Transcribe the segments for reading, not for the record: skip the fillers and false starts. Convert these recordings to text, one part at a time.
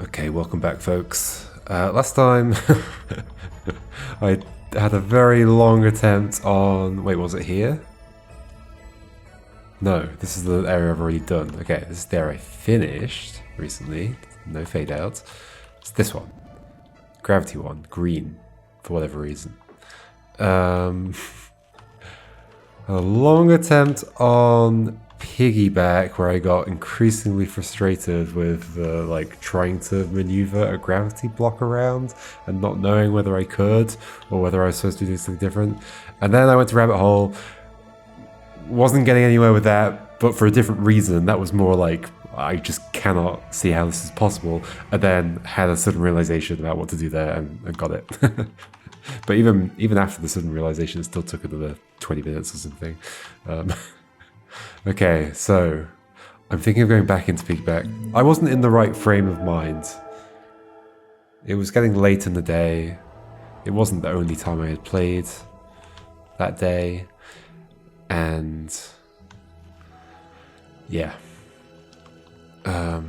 Okay, welcome back, folks. Last time I had a very long attempt on... Wait, was it here? No, this is the area I've already done. Okay, this is the area I finished recently. No fade out. It's this one. Gravity one. Green. For whatever reason. A long attempt on Piggyback where I got increasingly frustrated with like trying to maneuver a gravity block around and not knowing whether I could or whether I was supposed to do something different. And then I went to Rabbit Hole, wasn't getting anywhere with that, but for a different reason. That was more like, I just cannot see how this is possible, and then had a sudden realization about what to do there and got it. But even after the sudden realization, it still took another 20 minutes or something. Okay, so I'm thinking of going back into Piggyback. I wasn't in the right frame of mind. It was getting late in the day. It wasn't the only time I had played that day. And yeah. I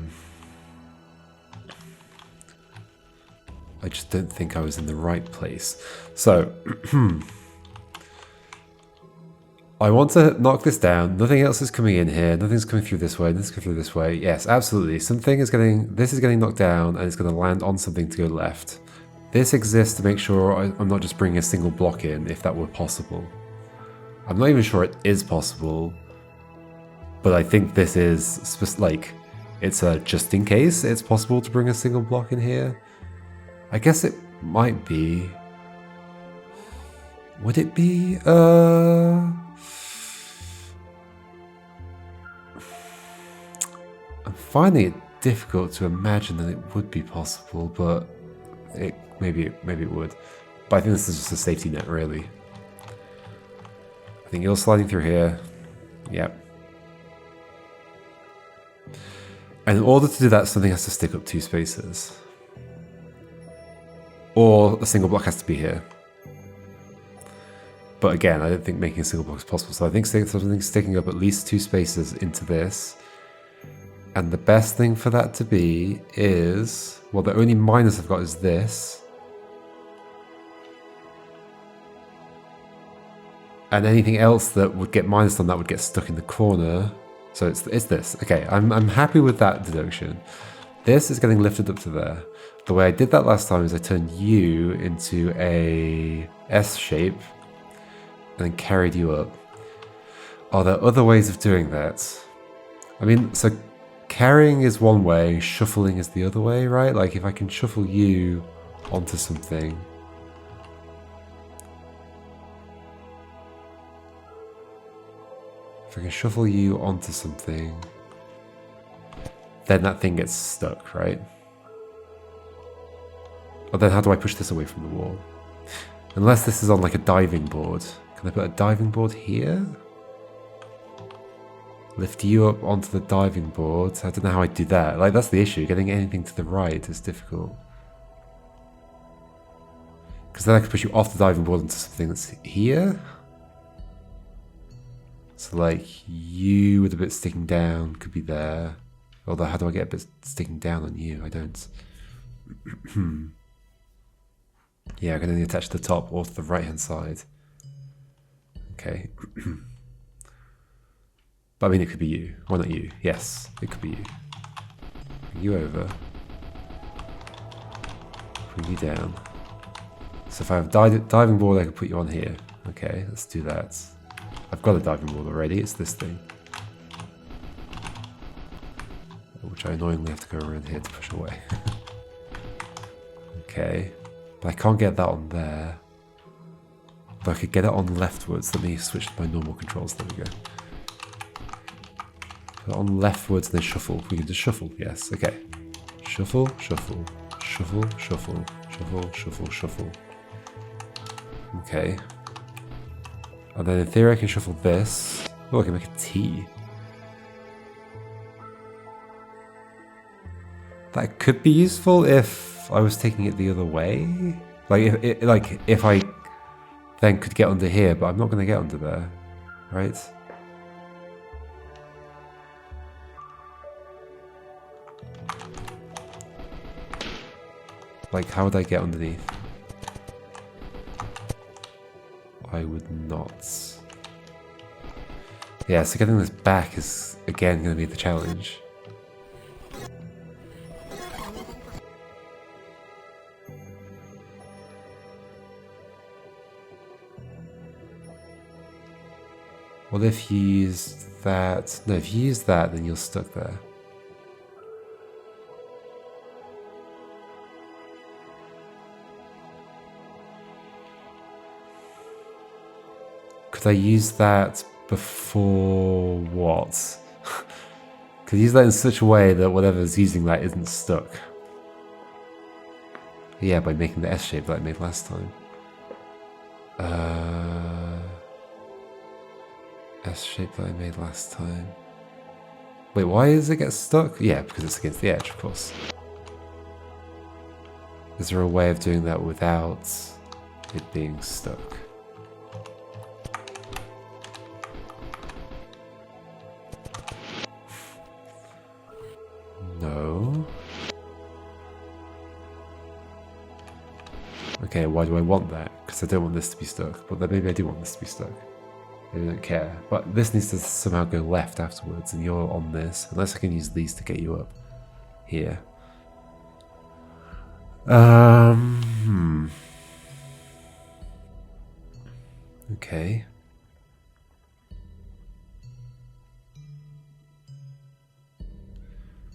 just don't think I was in the right place. So I want to knock this down. Nothing else is coming in here. Nothing's coming through this way. Nothing's coming through this way. Yes, absolutely. This is getting knocked down and it's going to land on something to go left. This exists to make sure I'm not just bringing a single block in, if that were possible. I'm not even sure it is possible, but I think this is like, it's a just in case it's possible to bring a single block in here. I guess it might be. Would it be? I'm finding it difficult to imagine that it would be possible, but maybe it would. But I think this is just a safety net, really. I think you're sliding through here. Yep. And in order to do that, something has to stick up 2 spaces. Or a single block has to be here. But again, I don't think making a single block is possible. So I think something sticking up at least 2 spaces into this. And the best thing for that to be is... Well, the only minus I've got is this. And anything else that would get minus on that would get stuck in the corner. So it's this. Okay, I'm happy with that deduction. This is getting lifted up to there. The way I did that last time is I turned you into a S shape and then carried you up. Are there other ways of doing that? I mean, so carrying is one way, shuffling is the other way, right? Like if I can shuffle you onto something. If I can shuffle you onto something, then that thing gets stuck, right? Or then how do I push this away from the wall? Unless this is on like a diving board. Can I put a diving board here? Lift you up onto the diving board. I don't know how I do that. Like, that's the issue. Getting anything to the right is difficult. Because then I could push you off the diving board into something that's here. So like, you with a bit sticking down could be there. Although, how do I get a bit sticking down on you? I don't. Yeah, I can only attach to the top or to the right-hand side. Okay. But I mean, it could be you. Why not you? Yes, it could be you. Bring you over. Bring you down. So if I have a diving board, I can put you on here. Okay, let's do that. I've got a diving board already. It's this thing. Which I annoyingly have to go around here to push away. Okay. But I can't get that on there. But I could get it on leftwards. Let me switch to my normal controls. There we go. Put it on leftwards and then shuffle. We can just shuffle. Yes. Okay. Shuffle, shuffle, shuffle, shuffle, shuffle, shuffle, shuffle. Okay. And then in theory I can shuffle this. Oh, I can make a T. That could be useful if I was taking it the other way. Like if I then could get under here, but I'm not going to get under there, right? Like, how would I get underneath? I would not. Yeah, so getting this back is, again, going to be the challenge. What if you used that? No, if you use that, then you're stuck there. Could I use that before what? Could I use that in such a way that whatever's using that isn't stuck? Yeah, by making the S shape that I made last time. S shape that I made last time. Wait, why does it get stuck? Yeah, because it's against the edge, of course. Is there a way of doing that without it being stuck? No. Okay, why do I want that? Because I don't want this to be stuck. But then maybe I do want this to be stuck. I don't care. But this needs to somehow go left afterwards, and you're on this. Unless I can use these to get you up here. Okay.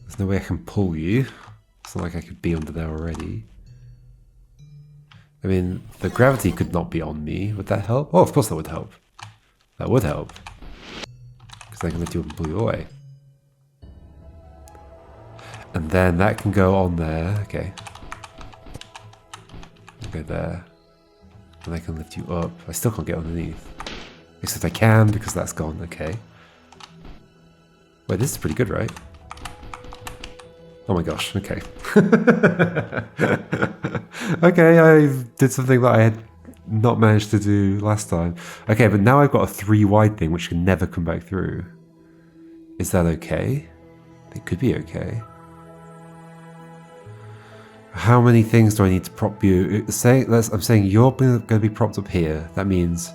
There's no way I can pull you. It's not like I could be under there already. I mean, the gravity could not be on me. Would that help? Oh, of course that would help. That would help. Because I can lift you up and pull you away. And then that can go on there. Okay. Go there. And I can lift you up. I still can't get underneath. Except I can because that's gone. Okay. Wait, this is pretty good, right? Oh my gosh, okay. Okay, I did something that I had not managed to do last time. Okay, but now I've got a 3 wide thing which can never come back through. Is that okay? It could be okay. How many things do I need to prop you? I'm saying you're going to be propped up here. That means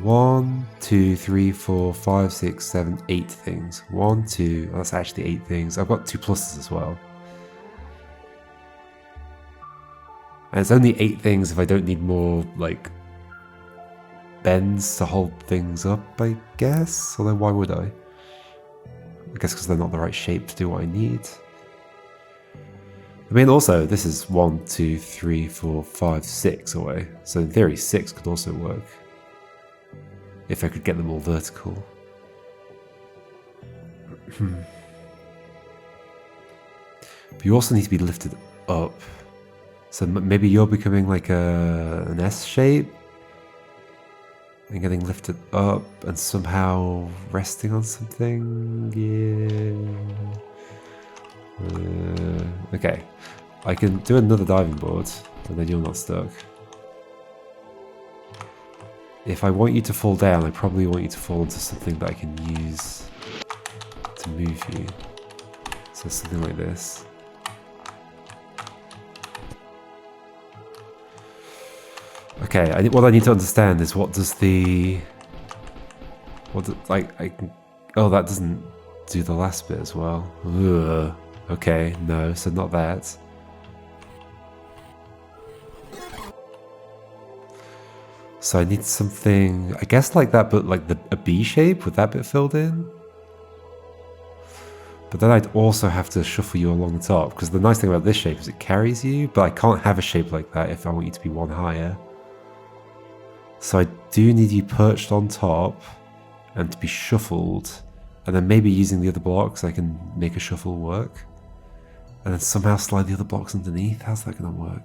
1, 2, 3, 4, 5, 6, 7, 8 things. 1, 2, that's actually 8 things. I've got 2 pluses as well. And it's only 8 things if I don't need more, like, bends to hold things up, I guess? Although, why would I? I guess because they're not the right shape to do what I need. I mean, also, this is 1, 2, 3, 4, 5, 6 away. So in theory, 6 could also work. If I could get them all vertical. But you also need to be lifted up. So maybe you're becoming like an S shape. And getting lifted up and somehow resting on something. Yeah. Okay. I can do another diving board. And then you're not stuck. If I want you to fall down, I probably want you to fall into something that I can use to move you. So something like this. Okay, what I need to understand is what does the... oh, that doesn't do the last bit as well. Ugh. Okay, no, so not that. So I need something, I guess like that, but like a B shape with that bit filled in. But then I'd also have to shuffle you along the top, because the nice thing about this shape is it carries you, but I can't have a shape like that if I want you to be 1 higher. So I do need you perched on top and to be shuffled, and then maybe using the other blocks I can make a shuffle work. And then somehow slide the other blocks underneath. How's that going to work?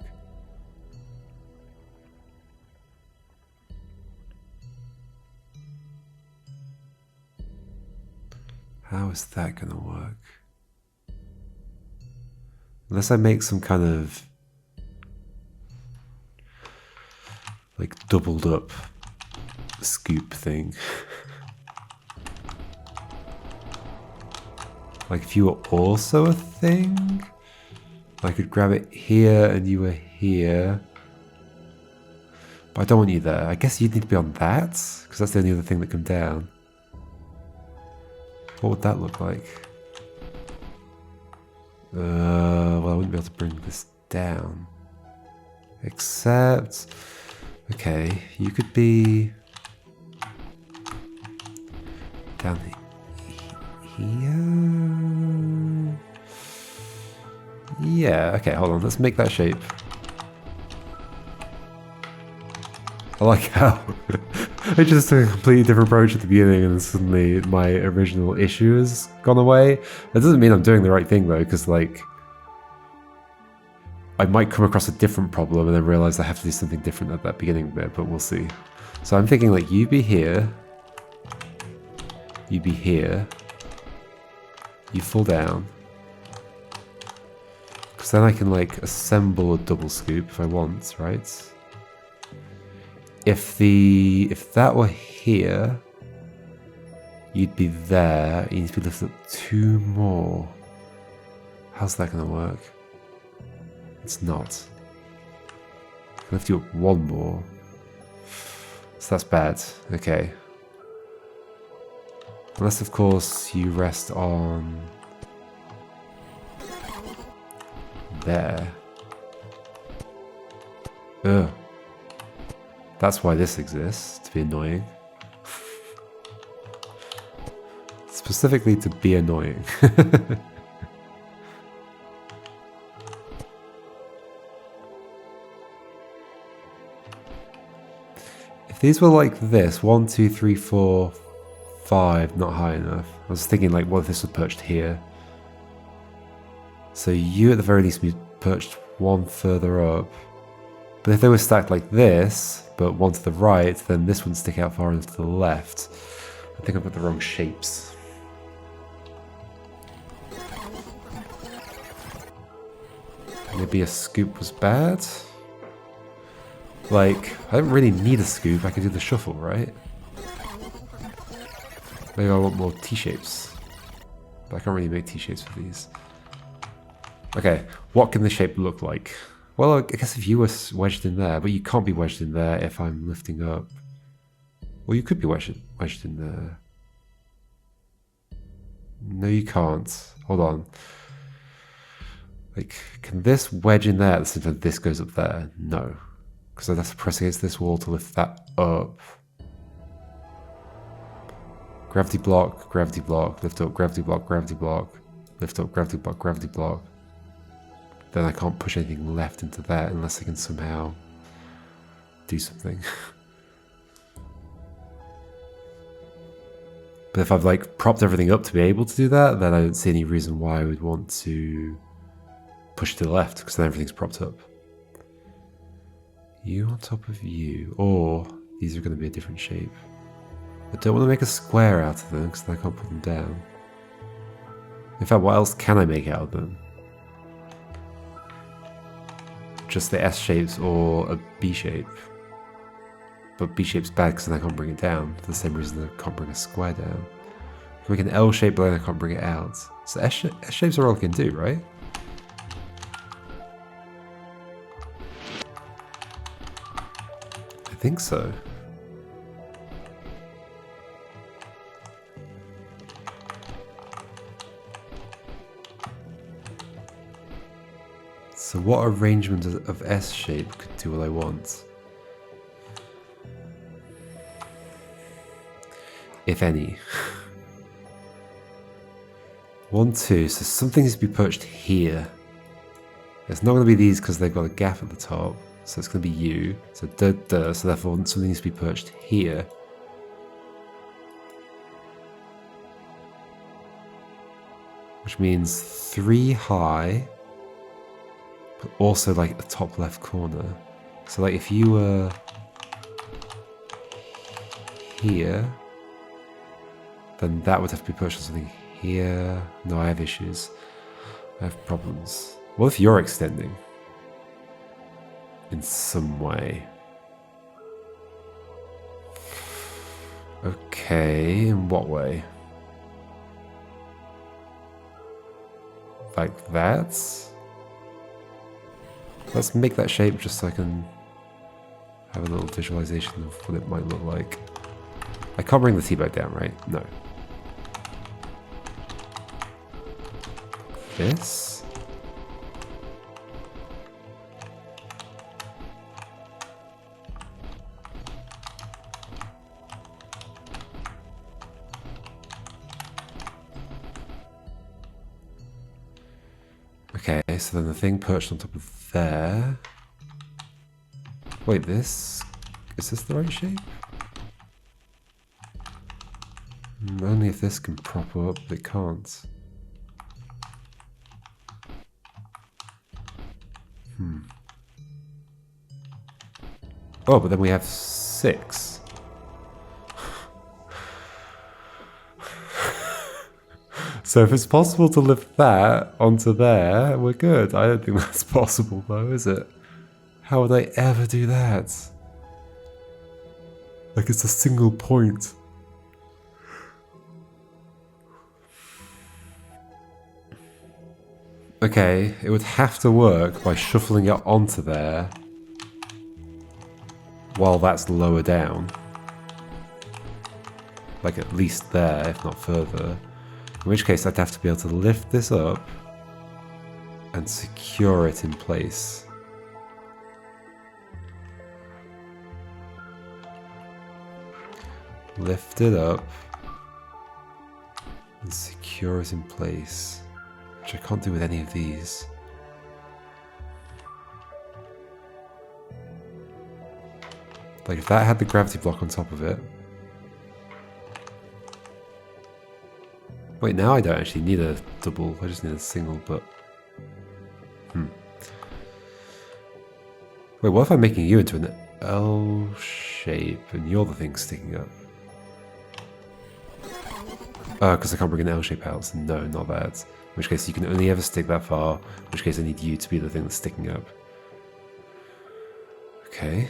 How is that going to work? Unless I make some kind of like doubled up scoop thing. Like if you were also a thing? I could grab it here and you were here. But I don't want you there. I guess you'd need to be on that, because that's the only other thing that can down. What would that look like? Well, I wouldn't be able to bring this down. Except... Okay, you could be... down here? Yeah, okay, hold on, let's make that shape. I like how I just took a completely different approach at the beginning and suddenly my original issue has gone away. That doesn't mean I'm doing the right thing though, because like I might come across a different problem and then realize I have to do something different at that beginning bit, but we'll see. So I'm thinking like you be here, you be here, you fall down, because then I can like assemble a double scoop if I want, right? If that were here, you'd be there. You need to be lifted up 2 more. How's that gonna work? It's not. I can lift you up 1 more. So that's bad. Okay. Unless of course you rest on there. Ugh. That's why this exists, to be annoying. Specifically to be annoying. If these were like this, 1, 2, 3, 4, 5, not high enough. I was thinking like, what if this was perched here? So you at the very least be perched 1 further up. But if they were stacked like this, but 1 to the right, then this wouldn't stick out far enough to the left. I think I've got the wrong shapes. Maybe a scoop was bad? Like, I don't really need a scoop, I can do the shuffle, right? Maybe I want more T-shapes. But I can't really make T-shapes for these. Okay, what can the shape look like? Well, I guess if you were wedged in there, but you can't be wedged in there if I'm lifting up. Well, you could be wedged in there. No, you can't. Hold on. Like, can this wedge in there at the same time this goes up there? No. Because I'd have to press against this wall to lift that up. Gravity block, lift up, gravity block, lift up, gravity block. Then I can't push anything left into that unless I can somehow do something. But if I've like propped everything up to be able to do that, then I don't see any reason why I would want to push to the left, because then everything's propped up. You on top of you, or these are going to be a different shape. I don't want to make a square out of them, because then I can't put them down. In fact, what else can I make out of them? Just the S shapes or a B shape. But B shape's bad because then I can't bring it down. For the same reason I can't bring a square down. I can make an L shape but then I can't bring it out. So S shapes are all I can do, right? I think so. So what arrangement of S shape could do what I want? If any. 1, 2, so something needs to be perched here. It's not going to be these because they've got a gap at the top. So it's going to be you. So so therefore something needs to be perched here. Which means 3 high. But also like the top left corner. So like if you were here, then that would have to be pushed on something here. No, I have issues. I have problems. What if you're extending? In some way. Okay, in what way? Like that? Let's make that shape just so I can have a little visualization of what it might look like. I can't bring the T-bag down, right? No. This. Okay, so then the thing perched on top of there. Wait, this... Is this the right shape? Only if this can prop up, but it can't. Oh, but then we have 6. So if it's possible to lift that onto there, we're good. I don't think that's possible though, is it? How would I ever do that? Like it's a single point. Okay, it would have to work by shuffling it onto there while that's lower down. Like at least there, if not further. In which case I'd have to be able to lift this up and secure it in place. Lift it up and secure it in place. Which I can't do with any of these. Like if that had the gravity block on top of it. Wait, now I don't actually need a double, I just need a single, but... Wait, what if I'm making you into an L shape and you're the thing sticking up? Oh, because I can't bring an L shape out, so no, not that. In which case you can only ever stick that far, in which case I need you to be the thing that's sticking up. Okay.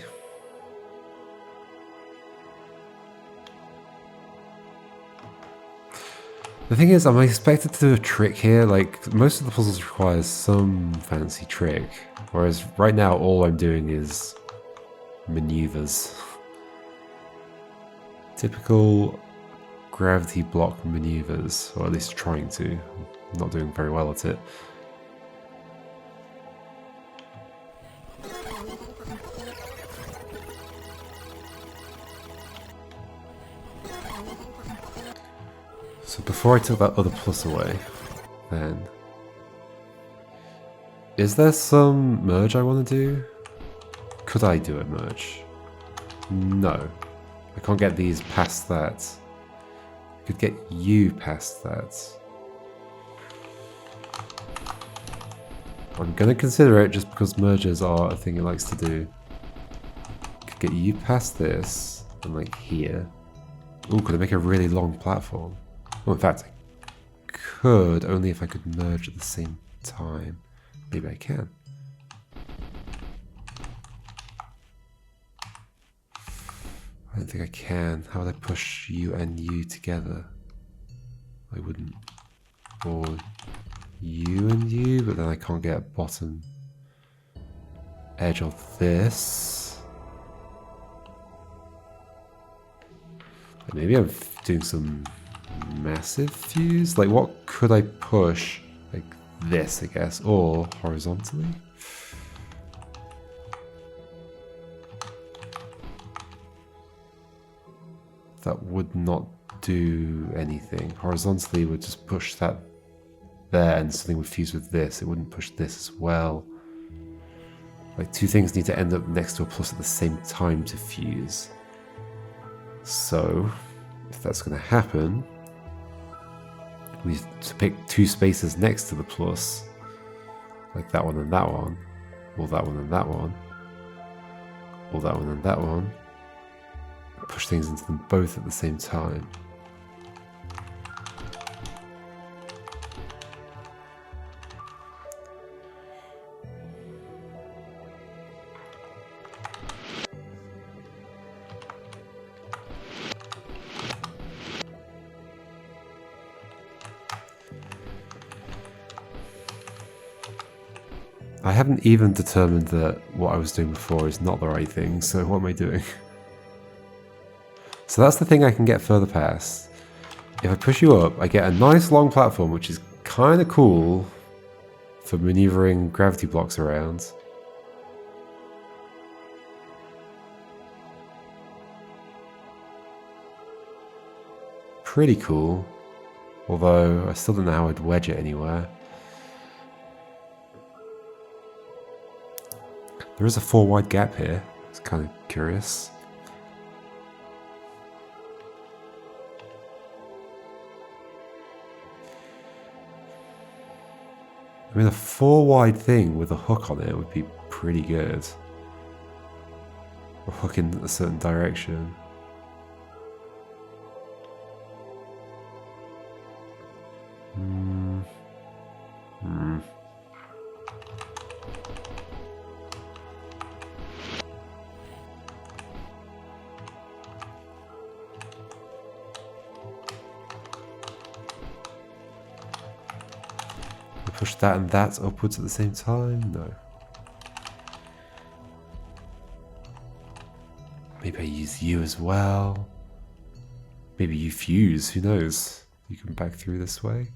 The thing is, I'm expected to do a trick here, like, most of the puzzles require some fancy trick, whereas right now all I'm doing is maneuvers. Typical gravity block maneuvers, or at least trying to. I'm not doing very well at it. So before I took that other plus away, then... Is there some merge I want to do? Could I do a merge? No. I can't get these past that. I could get you past that. I'm gonna consider it just because mergers are a thing it likes to do. Could get you past this, and like here. Ooh, could I make a really long platform? Well, in fact, I could, only if I could merge at the same time. Maybe I can. I don't think I can. How would I push you and you together? I wouldn't. Or you and you, but then I can't get a bottom edge of this. Maybe I'm doing some massive fuse? Like what could I push? Like this, I guess, or horizontally? That would not do anything. Horizontally would just push that there and something would fuse with this. It wouldn't push this as well. Like two things need to end up next to a plus at the same time to fuse. So, if that's going to happen, we need to pick two spaces next to the plus, like that one and that one, or that one and that one, or that one and that one. Push things into them both at the same time. I haven't even determined that what I was doing before is not the right thing, so what am I doing? So that's the thing I can get further past. If I push you up, I get a nice long platform, which is kind of cool for maneuvering gravity blocks around. Pretty cool. Although, I still don't know how I'd wedge it anywhere. There is a 4 wide gap here. It's kind of curious. I mean, a 4 wide thing with a hook on it would be pretty good. A hook in a certain direction. Push that and that upwards at the same time? No. Maybe I use you as well. Maybe you fuse, who knows? You can back through this way?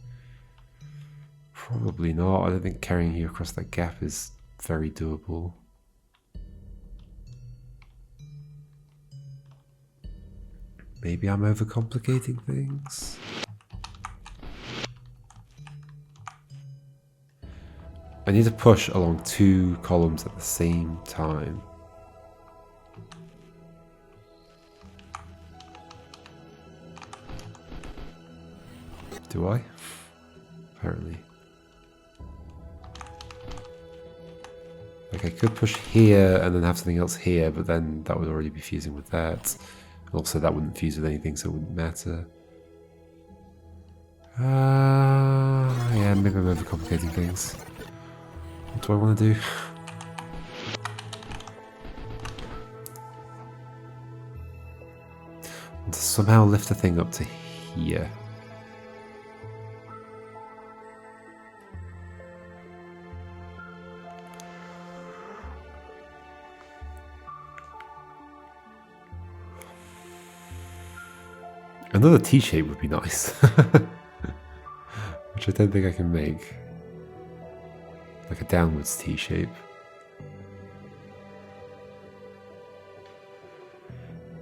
Probably not. I don't think carrying you across that gap is very doable. Maybe I'm overcomplicating things? I need to push along 2 columns at the same time. Do I? Apparently. Like I could push here and then have something else here, but then that would already be fusing with that. Also, that wouldn't fuse with anything, so it wouldn't matter. Yeah, maybe I'm overcomplicating things. What do I want to do? I want to somehow lift the thing up to here. Another T-shape would be nice. Which I don't think I can make. Like a downwards T-shape.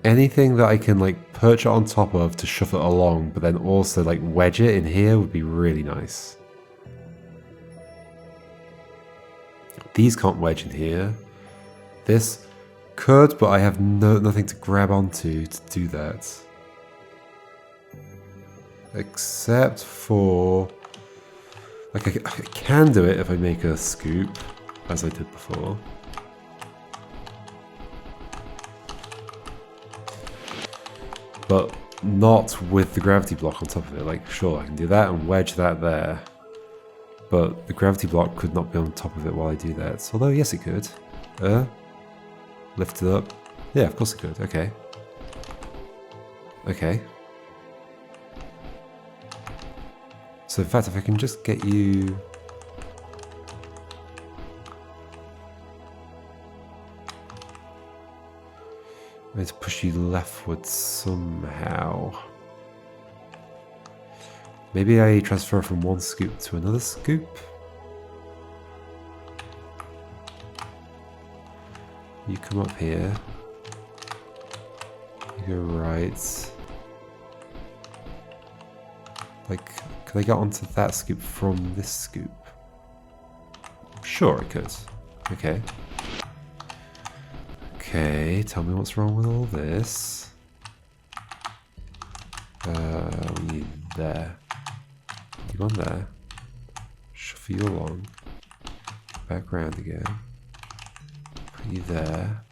Anything that I can like perch it on top of to shove it along, but then also like wedge it in here would be really nice. These can't wedge in here. This could, but I have nothing to grab onto to do that. Except for... Like, I can do it if I make a scoop, as I did before. But not with the gravity block on top of it. Like, sure, I can do that and wedge that there. But the gravity block could not be on top of it while I do that. Although, yes, it could. Lift it up. Yeah, of course it could. Okay. Okay. So in fact, if I can just get you... I need to push you leftwards somehow. Maybe I transfer from one scoop to another scoop? You come up here. You go right. Like, could I get onto that scoop from this scoop? Sure, I could. Okay. Okay, tell me what's wrong with all this. We need there. You on there. Shuffle you along. Back round again. Put you there.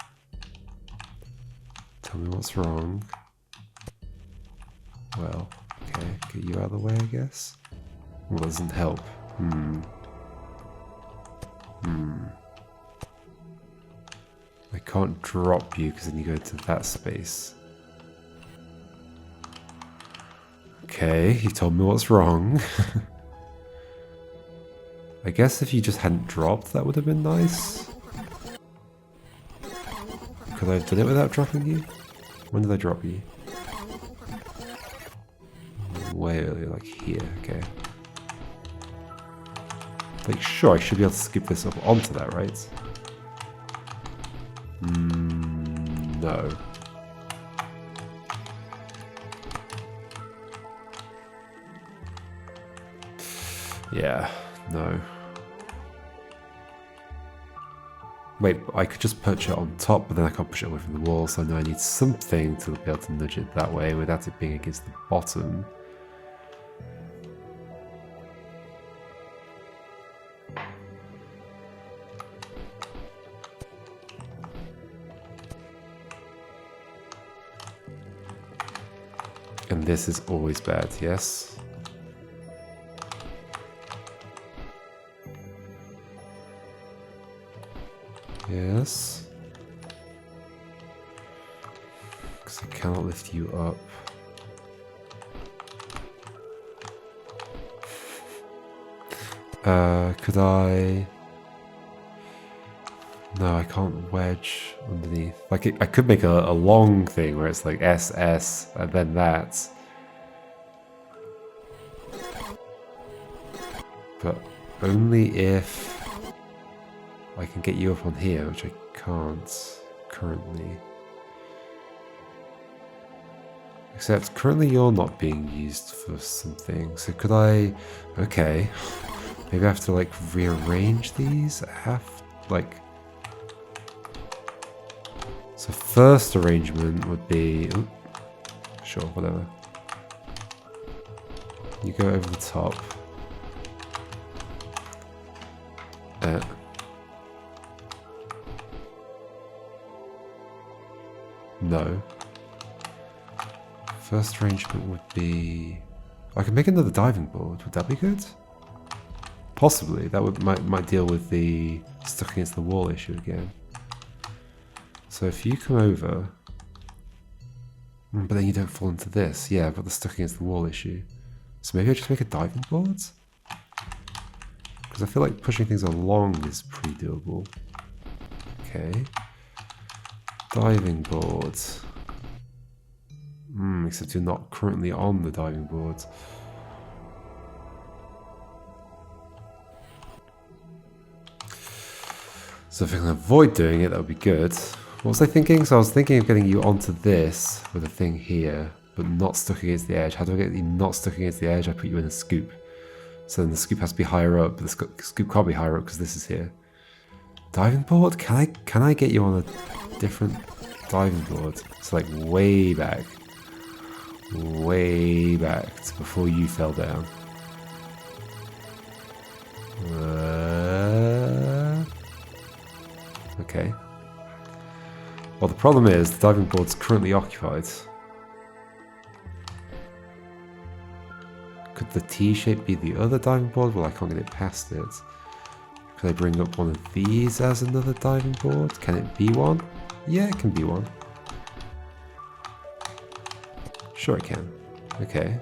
Tell me what's wrong. Well, okay, get you out of the way, I guess. Well, that doesn't help. I can't drop you because then you go to that space. Okay, you told me what's wrong. I guess if you just hadn't dropped, that would have been nice. Could I have done it without dropping you? When did I drop you? Way earlier, like here, okay. Like, sure, I should be able to skip this up onto that, right? No. Yeah, no. Wait, I could just perch it on top, but then I can't push it away from the wall, so I know I need something to be able to nudge it that way without it being against the bottom. And this is always bad, yes? Yes. Because I cannot lift you up. Could I... No, I can't wedge underneath. Like, I could make a long thing where it's like SS and then that. But only if I can get you up on here, which I can't currently. Except currently you're not being used for something. So could I... Okay. Maybe I have to like rearrange these? So first arrangement would be... Ooh, sure, whatever. You go over the top. No. First arrangement would be... I could make another diving board. Would that be good? Possibly. That would might deal with the stuck against the wall issue again. So if you come over... But then you don't fall into this. Yeah, I've got the stuck against the wall issue. So maybe I just make a diving board? Because I feel like pushing things along is pretty doable. Okay. Diving board. Except you're not currently on the diving board. So if I can avoid doing it, that would be good. What was I thinking? So I was thinking of getting you onto this with a thing here, but not stuck against the edge. How do I get you not stuck against the edge? I put you in a scoop. So then the scoop has to be higher up, but the scoop can't be higher up because this is here. Diving board? Can I get you on a different diving board? It's like way back to before you fell down. Okay. Well, the problem is the diving board's currently occupied. Could the T shape be the other diving board? Well, I can't get it past it. Could I bring up one of these as another diving board? Can it be one? Yeah, it can be one. Sure it can. Okay.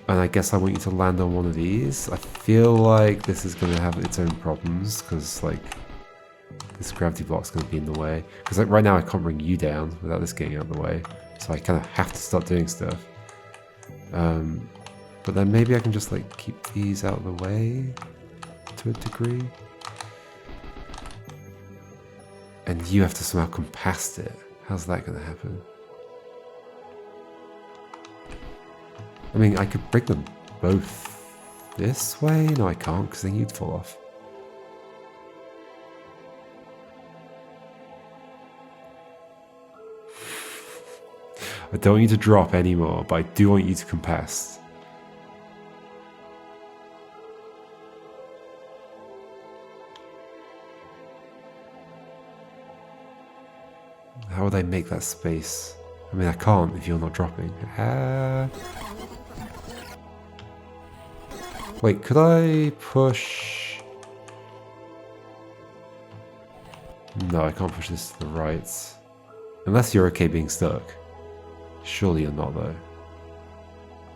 And I guess I want you to land on one of these. I feel like this is going to have its own problems because, like, this gravity block's going to be in the way. Because, like, right now I can't bring you down without this getting out of the way. So I kind of have to start doing stuff. But then maybe I can just, like, keep these out of the way to a degree. And you have to somehow come past it. How's that going to happen? I mean, I could bring them both this way. No, I can't, because then you'd fall off. I don't want you to drop anymore, but I do want you to come past. How would I make that space? I mean, I can't if you're not dropping. Wait, could I push... No, I can't push this to the right. Unless you're okay being stuck. Surely you're not, though.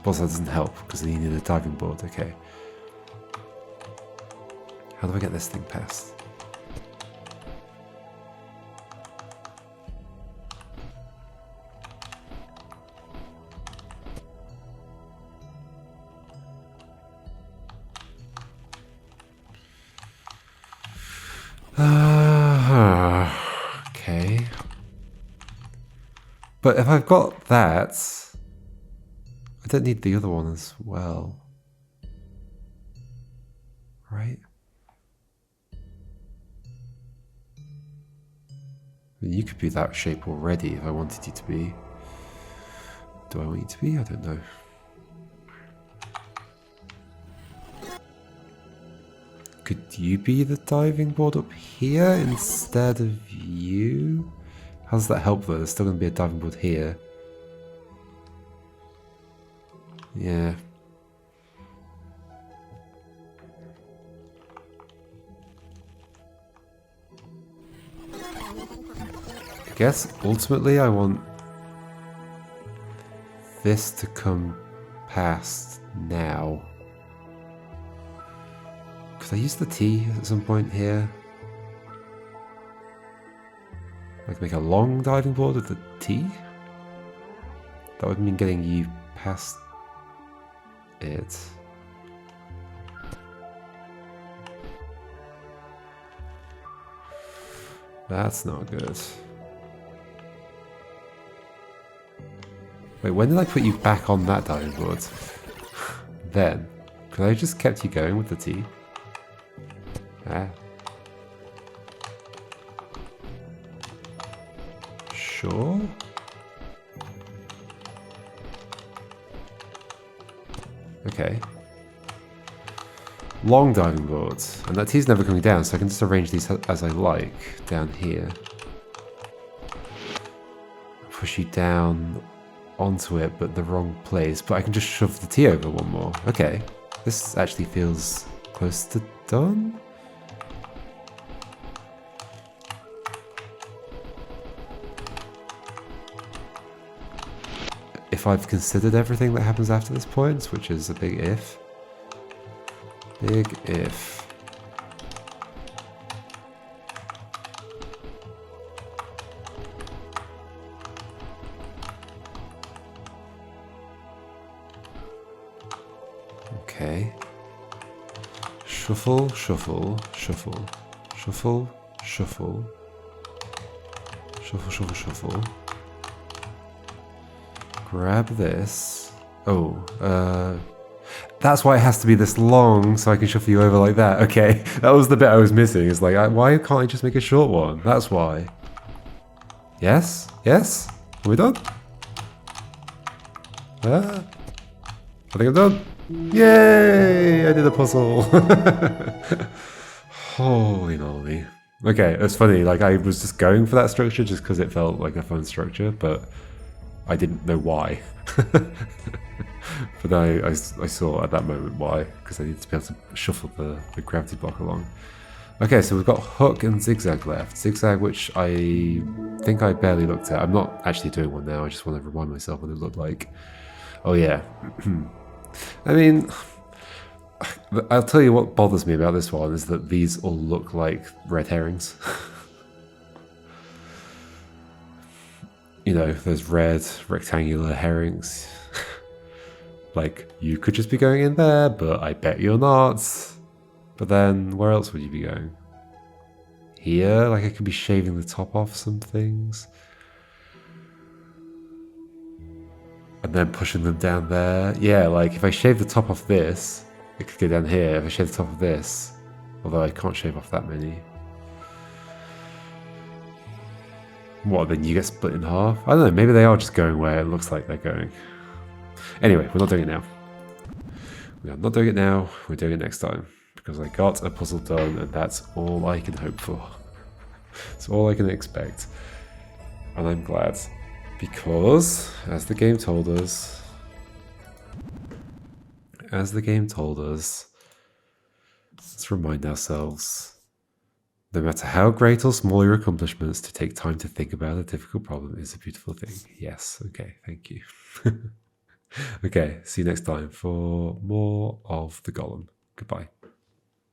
Also, that doesn't help because you need a diving board. Okay. How do I get this thing past? Okay. But if I've got that, I don't need the other one as well. Right? I mean, you could be that shape already if I wanted you to be. Do I want you to be? I don't know. Could you be the diving board up here instead of you? How does that help though? There's still going to be a diving board here. Yeah. I guess ultimately I want this to come past now. Could I use the T at some point here? I could make a long diving board with the T? That would mean getting you past it. That's not good. Wait, when did I put you back on that diving board? Then. Could I have just kept you going with the T? Ah. Sure. Okay. Long diving boards. And that T's never coming down, so I can just arrange these as I like down here. Push you down onto it, but the wrong place. But I can just shove the T over one more. Okay. This actually feels close to done. If I've considered everything that happens after this point, which is a big if. Big if. Okay. Shuffle, shuffle, shuffle, shuffle, shuffle, shuffle, shuffle, shuffle. Grab this. Oh, that's why it has to be this long, so I can shuffle you over like that. Okay, that was the bit I was missing. It's like, why can't I just make a short one? That's why. Yes? Yes? Are we done? I think I'm done. Yay! I did a puzzle. Holy moly. Okay, it's funny, like I was just going for that structure just because it felt like a fun structure, but I didn't know why. But I saw at that moment why, because I needed to be able to shuffle the gravity block along. Okay, so we've got hook and zigzag left. Zigzag, which I think I barely looked at. I'm not actually doing one now, I just want to remind myself what it looked like. Oh yeah. I mean, I'll tell you what bothers me about this one is that these all look like red herrings. You know, those red rectangular herrings. Like, you could just be going in there, but I bet you're not. But then, where else would you be going? Here? Like, I could be shaving the top off some things. And then pushing them down there. Yeah, like, if I shave the top off this, it could go down here. If I shave the top of this, although I can't shave off that many. What, then you get split in half? I don't know, maybe they are just going where it looks like they're going. Anyway, we're not doing it now. We are not doing it now, we're doing it next time. Because I got a puzzle done, and that's all I can hope for. It's all I can expect. And I'm glad. Because, as the game told us, let's remind ourselves, no matter how great or small your accomplishments, to take time to think about a difficult problem is a beautiful thing. Yes, okay, thank you. Okay, see you next time for more of the Golem. Goodbye.